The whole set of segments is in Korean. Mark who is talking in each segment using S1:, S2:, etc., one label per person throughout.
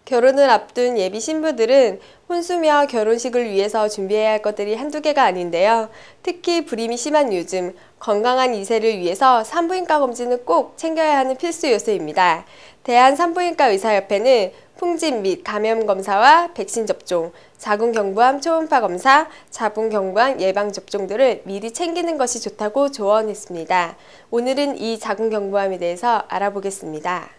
S1: 결혼을 앞둔 예비 신부들은 혼수며 결혼식을 위해서 준비해야 할 것들이 한두 개가 아닌데요. 특히 불임이 심한 요즘 건강한 이세를 위해서 산부인과 검진은 꼭 챙겨야 하는 필수 요소입니다. 대한산부인과의사협회는 풍진 및 감염 검사와 백신 접종, 자궁경부암 초음파 검사, 자궁경부암 예방 접종들을 미리 챙기는 것이 좋다고 조언했습니다. 오늘은 이 자궁경부암에 대해서 알아보겠습니다.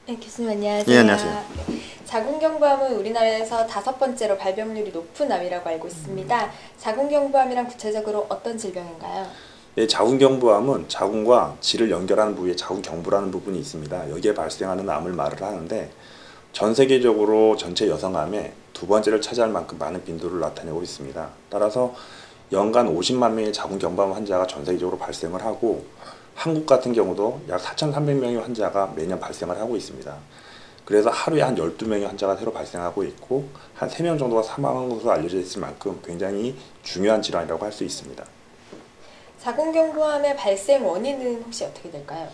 S1: 네, 교수님 안녕하세요.
S2: 예, 안녕하세요.
S1: 자궁경부암은 우리나라에서 5번째로 발병률이 높은 암이라고 알고 있습니다. 자궁경부암이란 구체적으로 어떤 질병인가요?
S2: 예, 자궁경부암은 자궁과 질을 연결하는 부위에 자궁경부라는 부분이 있습니다. 여기에 발생하는 암을 말을 하는데 전 세계적으로 전체 여성암의 2번째를 차지할 만큼 많은 빈도를 나타내고 있습니다. 따라서 연간 50만 명의 자궁경부암 환자가 전 세계적으로 발생을 하고 한국 같은 경우도 약 4,300명의 환자가 매년 발생을 하고 있습니다. 그래서 하루에 한 12명의 환자가 새로 발생하고 있고 한 3명 정도가 사망한 것으로 알려져 있을 만큼 굉장히 중요한 질환이라고 할 수 있습니다.
S1: 자궁경부암의 발생 원인은 혹시 어떻게 될까요?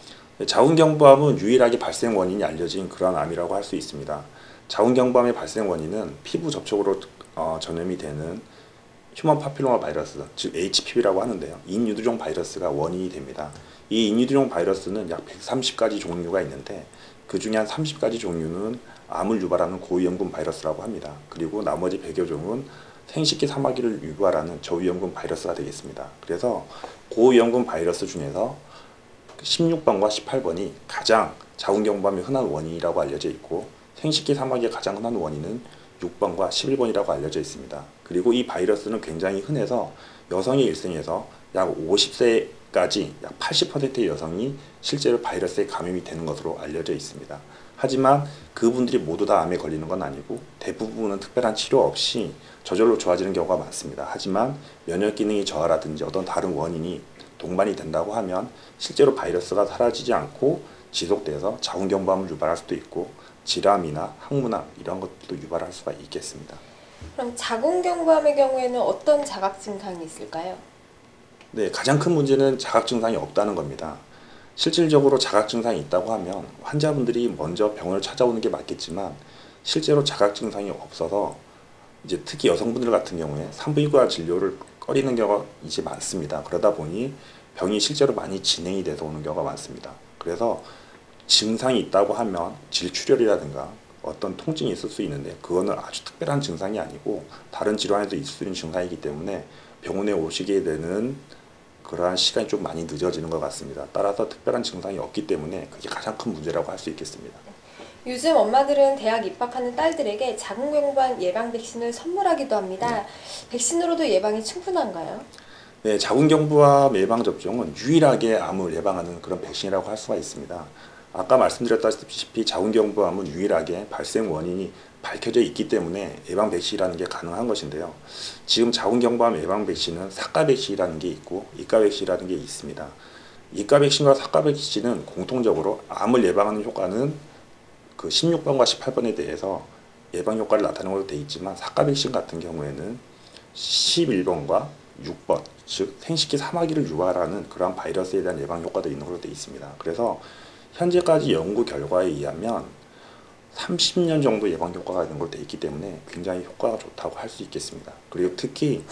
S2: 자궁경부암은 유일하게 발생 원인이 알려진 그런 암이라고 할 수 있습니다. 자궁경부암의 발생 원인은 피부 접촉으로 전염이 되는 휴먼 파필로마 바이러스, 즉 HPV라고 하는데요. 인유두종 바이러스가 원인이 됩니다. 이 인유두종 바이러스는 약 130가지 종류가 있는데 그 중에 한 30가지 종류는 암을 유발하는 고위험군 바이러스라고 합니다. 그리고 나머지 100여 종은 생식기 사마귀를 유발하는 저위험군 바이러스가 되겠습니다. 그래서 고위험군 바이러스 중에서 16번과 18번이 가장 자궁경부암의 흔한 원인이라고 알려져 있고 생식기 사마귀의 가장 흔한 원인은 6번과 11번이라고 알려져 있습니다. 그리고 이 바이러스는 굉장히 흔해서 여성의 일생에서 약 50세까지 약 80%의 여성이 실제로 바이러스에 감염이 되는 것으로 알려져 있습니다. 하지만 그분들이 모두 다 암에 걸리는 건 아니고 대부분은 특별한 치료 없이 저절로 좋아지는 경우가 많습니다. 하지만 면역 기능이 저하라든지 어떤 다른 원인이 동반이 된다고 하면 실제로 바이러스가 사라지지 않고 지속돼서 자궁경부암을 유발할 수도 있고 질암이나 항문암 이런 것도 유발할 수가 있겠습니다.
S1: 그럼 자궁경부암의 경우에는 어떤 자각 증상이 있을까요?
S2: 네, 가장 큰 문제는 자각 증상이 없다는 겁니다. 실질적으로 자각 증상이 있다고 하면 환자분들이 먼저 병원을 찾아오는 게 맞겠지만 실제로 자각 증상이 없어서 이제 특히 여성분들 같은 경우에 산부인과 진료를 꺼리는 경우가 이제 많습니다. 그러다 보니 병이 실제로 많이 진행이 돼서 오는 경우가 많습니다. 그래서 증상이 있다고 하면 질출혈이라든가 어떤 통증이 있을 수 있는데 그거는 아주 특별한 증상이 아니고 다른 질환에도 있을 수 있는 증상이기 때문에 병원에 오시게 되는 그러한 시간이 좀 많이 늦어지는 것 같습니다. 따라서 특별한 증상이 없기 때문에 그게 가장 큰 문제라고 할 수 있겠습니다.
S1: 요즘 엄마들은 대학 입학하는 딸들에게 자궁경부암 예방 백신을 선물하기도 합니다.
S2: 네.
S1: 백신으로도 예방이 충분한가요?
S2: 네, 자궁경부암 예방접종은 유일하게 암을 예방하는 그런 백신이라고 할 수가 있습니다. 아까 말씀드렸다시피 자궁경부암은 유일하게 발생 원인이 밝혀져 있기 때문에 예방 백신이라는 게 가능한 것인데요. 지금 자궁경부암 예방 백신은 사가 백신이라는 게 있고 이가 백신이라는 게 있습니다. 이가 백신과 사가 백신은 공통적으로 암을 예방하는 효과는 그 16번과 18번에 대해서 예방 효과를 나타내는 것으로 되어 있지만 사가 백신 같은 경우에는 11번과 6번, 즉 생식기 사마귀를 유발하는 그러한 바이러스에 대한 예방 효과도 있는 것으로 되어 있습니다. 그래서 현재까지 연구 결과에 의하면 30년 정도 예방 효과가 있는 걸로 되어 있기 때문에 굉장히 효과가 좋다고 할 수 있겠습니다. 그리고 특히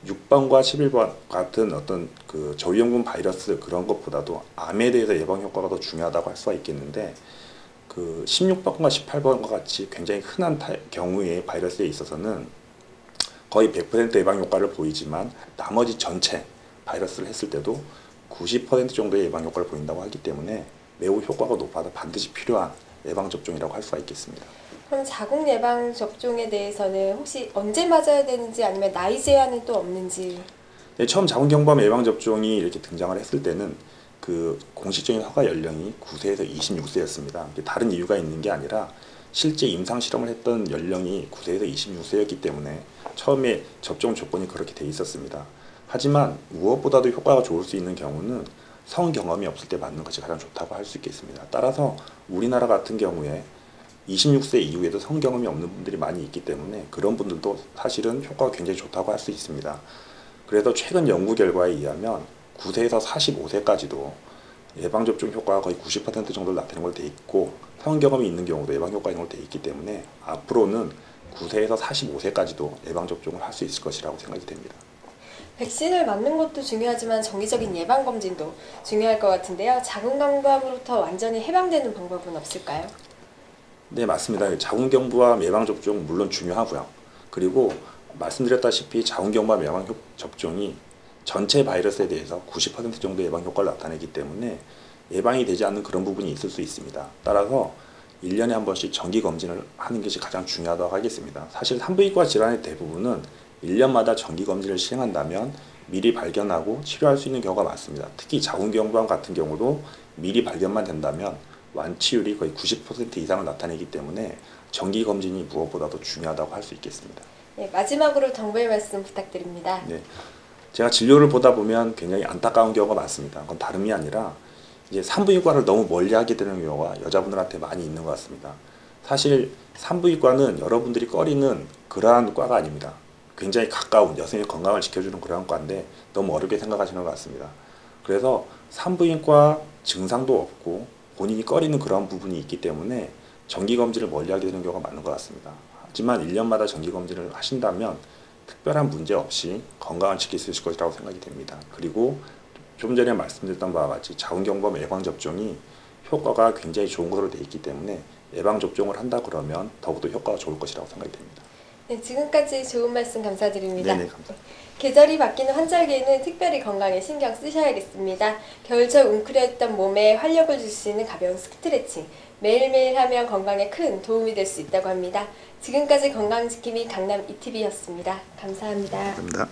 S2: 6번과 11번 같은 어떤 그 저위험군 바이러스 그런 것보다도 암에 대해서 예방 효과가 더 중요하다고 할 수가 있겠는데 그 16번과 18번과 같이 굉장히 흔한 경우의 바이러스에 있어서는 거의 100% 예방 효과를 보이지만 나머지 전체 바이러스를 했을 때도 90% 정도의 예방 효과를 보인다고 하기 때문에 매우 효과가 높아서 반드시 필요한 예방접종이라고 할 수가 있겠습니다.
S1: 그럼 자궁 예방 접종에 대해서는 혹시 언제 맞아야 되는지 아니면 나이 제한은 또 없는지?
S2: 네, 처음 자궁경부암 예방접종이 이렇게 등장을 했을 때는 그 공식적인 허가 연령이 9세에서 26세였습니다. 다른 이유가 있는 게 아니라 실제 임상 실험을 했던 연령이 9세에서 26세였기 때문에 처음에 접종 조건이 그렇게 돼 있었습니다. 하지만 무엇보다도 효과가 좋을 수 있는 경우는 성 경험이 없을 때 맞는 것이 가장 좋다고 할 수 있겠습니다. 따라서 우리나라 같은 경우에 26세 이후에도 성 경험이 없는 분들이 많이 있기 때문에 그런 분들도 사실은 효과가 굉장히 좋다고 할 수 있습니다. 그래서 최근 연구 결과에 의하면 9세에서 45세까지도 예방접종 효과가 거의 90% 정도를 나타내는 걸로 돼 있고 사용 경험이 있는 경우도 예방 효과가 있는 걸로 돼 있기 때문에 앞으로는 9세에서 45세까지도 예방접종을 할 수 있을 것이라고 생각이 됩니다.
S1: 백신을 맞는 것도 중요하지만 정기적인 예방검진도 중요할 것 같은데요. 자궁경부암으로부터 완전히 해방되는 방법은 없을까요?
S2: 네, 맞습니다. 자궁경부암 예방접종 물론 중요하고요. 그리고 말씀드렸다시피 자궁경부암 예방접종이 전체 바이러스에 대해서 90% 정도 예방 효과를 나타내기 때문에 예방이 되지 않는 그런 부분이 있을 수 있습니다. 따라서 1년에 한 번씩 정기 검진을 하는 것이 가장 중요하다고 하겠습니다. 사실 산부인과 질환의 대부분은 1년마다 정기 검진을 시행한다면 미리 발견하고 치료할 수 있는 경우가 많습니다. 특히 자궁경부암 같은 경우도 미리 발견만 된다면 완치율이 거의 90% 이상을 나타내기 때문에 정기 검진이 무엇보다도 중요하다고 할 수 있겠습니다.
S1: 네, 마지막으로 정부의 말씀 부탁드립니다.
S2: 네, 제가 진료를 보다 보면 굉장히 안타까운 경우가 많습니다. 그건 다름이 아니라 이제 산부인과를 너무 멀리하게 되는 경우가 여자분들한테 많이 있는 것 같습니다. 사실 산부인과는 여러분들이 꺼리는 그러한 과가 아닙니다. 굉장히 가까운 여성의 건강을 지켜주는 그러한 과인데 너무 어렵게 생각하시는 것 같습니다. 그래서 산부인과 증상도 없고 본인이 꺼리는 그런 부분이 있기 때문에 정기검진을 멀리하게 되는 경우가 많은 것 같습니다. 하지만 1년마다 정기검진을 하신다면 특별한 문제 없이 건강을 지킬 수 있을 것이라고 생각이 됩니다. 그리고 좀 전에 말씀드렸던 바와 같이 자궁경부암 예방접종이 효과가 굉장히 좋은 것으로 되어 있기 때문에 예방접종을 한다 그러면 더욱더 효과가 좋을 것이라고 생각이 됩니다.
S1: 네, 지금까지 좋은 말씀 감사드립니다.
S2: 네네, 감사합니다.
S1: 계절이 바뀌는 환절기에는 특별히 건강에 신경 쓰셔야겠습니다. 겨울철 웅크렸던 몸에 활력을 줄 수 있는 가벼운 스트레칭, 매일매일 하면 건강에 큰 도움이 될 수 있다고 합니다. 지금까지 건강지킴이 강남 이티비였습니다. 감사합니다.
S2: 감사합니다.